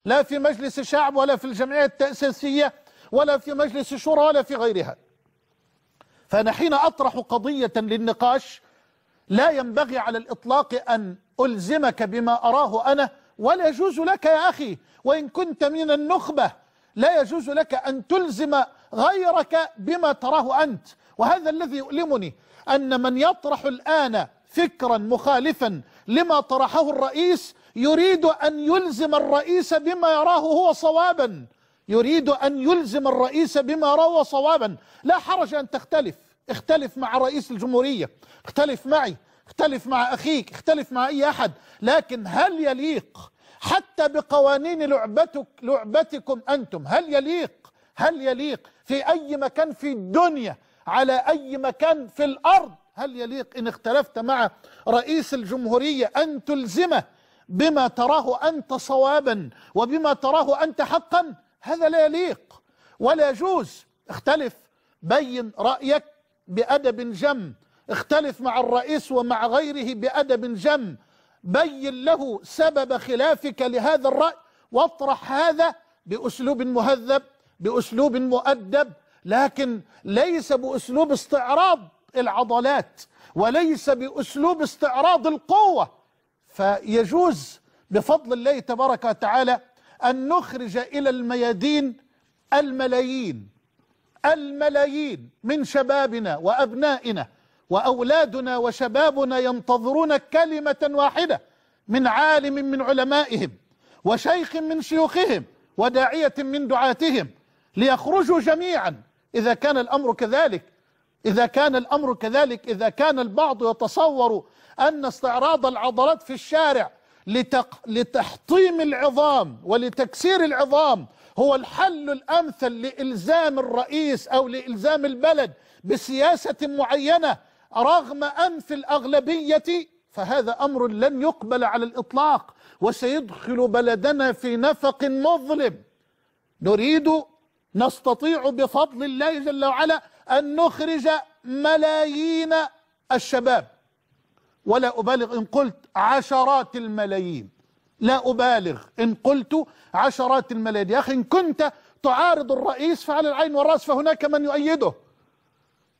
لا في مجلس الشعب ولا في الجمعية التأسيسية ولا في مجلس الشورى ولا في غيرها. فأنا حين أطرح قضية للنقاش لا ينبغي على الإطلاق أن ألزمك بما أراه أنا، ولا يجوز لك يا أخي وإن كنت من النخبة، لا يجوز لك أن تلزم غيرك بما تراه أنت. وهذا الذي يؤلمني، أن من يطرح الآن فكرا مخالفا لما طرحه الرئيس يريد أن يلزم الرئيس بما يراه هو صوابا، يريد أن يلزم الرئيس بما يراه هو صوابا. لا حرج أن تختلف، اختلف مع رئيس الجمهورية، اختلف معي، اختلف مع أخيك، اختلف مع أي أحد، لكن هل يليق حتى بقوانين لعبتكم أنتم، هل يليق في أي مكان في الدنيا على أي مكان في الأرض، هل يليق إن اختلفت مع رئيس الجمهورية أن تلزمه بما تراه أنت صوابا وبما تراه أنت حقا؟ هذا لا يليق ولا يجوز. اختلف، بين رأيك بأدب جم، اختلف مع الرئيس ومع غيره بأدب جم، بين له سبب خلافك لهذا الرأي، واطرح هذا بأسلوب مهذب، بأسلوب مؤدب، لكن ليس بأسلوب استعراض العضلات وليس بأسلوب استعراض القوة. فيجوز بفضل الله تبارك وتعالى أن نخرج إلى الميادين الملايين من شبابنا وأبنائنا وأولادنا وشبابنا ينتظرون كلمة واحدة من عالم من علمائهم وشيخ من شيوخهم وداعية من دعاتهم ليخرجوا جميعا. إذا كان الأمر كذلك، إذا كان البعض يتصور أن استعراض العضلات في الشارع لتحطيم العظام ولتكسير العظام هو الحل الأمثل لإلزام الرئيس أو لإلزام البلد بسياسة معينة رغم أنف الأغلبية، فهذا أمر لن يقبل على الإطلاق وسيدخل بلدنا في نفق مظلم. نستطيع بفضل الله جل وعلا أن نخرج ملايين الشباب، ولا أبالغ إن قلت عشرات الملايين، لا أبالغ إن قلت عشرات الملايين. يا أخي إن كنت تعارض الرئيس فعلى العين والرأس فهناك من يؤيده،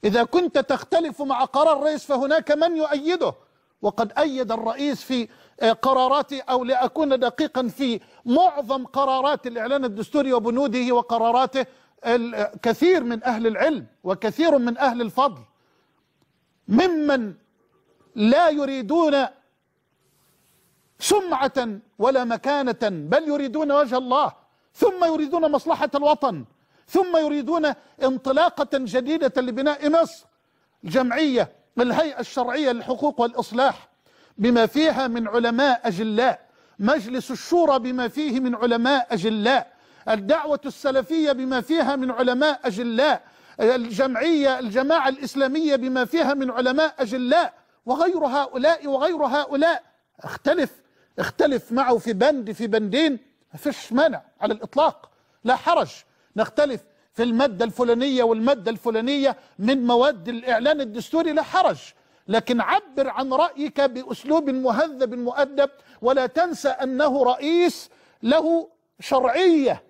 إذا كنت تختلف مع قرار الرئيس فهناك من يؤيده، وقد أيد الرئيس في قراراته، أو لأكون دقيقا في معظم قرارات الإعلان الدستوري وبنوده وقراراته، كثير من أهل العلم وكثير من أهل الفضل ممن لا يريدون سمعة ولا مكانة بل يريدون وجه الله، ثم يريدون مصلحة الوطن، ثم يريدون انطلاقة جديدة لبناء مصر. الجمعية، الهيئة الشرعية للحقوق والإصلاح بما فيها من علماء أجلاء، مجلس الشورى بما فيه من علماء أجلاء، الدعوة السلفية بما فيها من علماء أجلاء، الجماعة الإسلامية بما فيها من علماء أجلاء، وغير هؤلاء اختلف معه في بندين، ما فيش مانع على الإطلاق، لا حرج. نختلف في المادة الفلانية والمادة الفلانية من مواد الإعلان الدستوري، لا حرج، لكن عبر عن رأيك بأسلوب مهذب مؤدب، ولا تنسى أنه رئيس له شرعية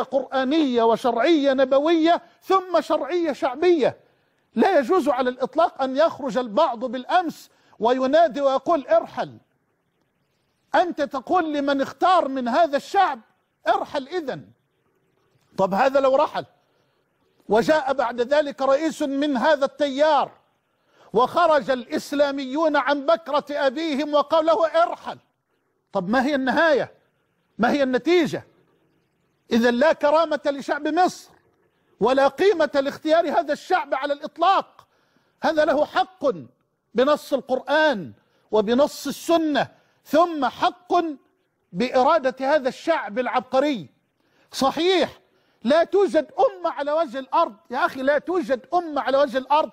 قرآنية وشرعية نبوية ثم شرعية شعبية. لا يجوز على الإطلاق أن يخرج البعض بالأمس وينادي ويقول ارحل. أنت تقول لمن اختار من هذا الشعب ارحل إذن. طب هذا لو رحل وجاء بعد ذلك رئيس من هذا التيار وخرج الإسلاميون عن بكرة أبيهم وقال له ارحل، طب ما هي النهاية؟ ما هي النتيجة؟ إذا لا كرامة لشعب مصر ولا قيمة لاختيار هذا الشعب على الإطلاق. هذا له حق بنص القرآن وبنص السنة، ثم حق بإرادة هذا الشعب العبقري. صحيح لا توجد أمة على وجه الأرض يا أخي، لا توجد أمة على وجه الأرض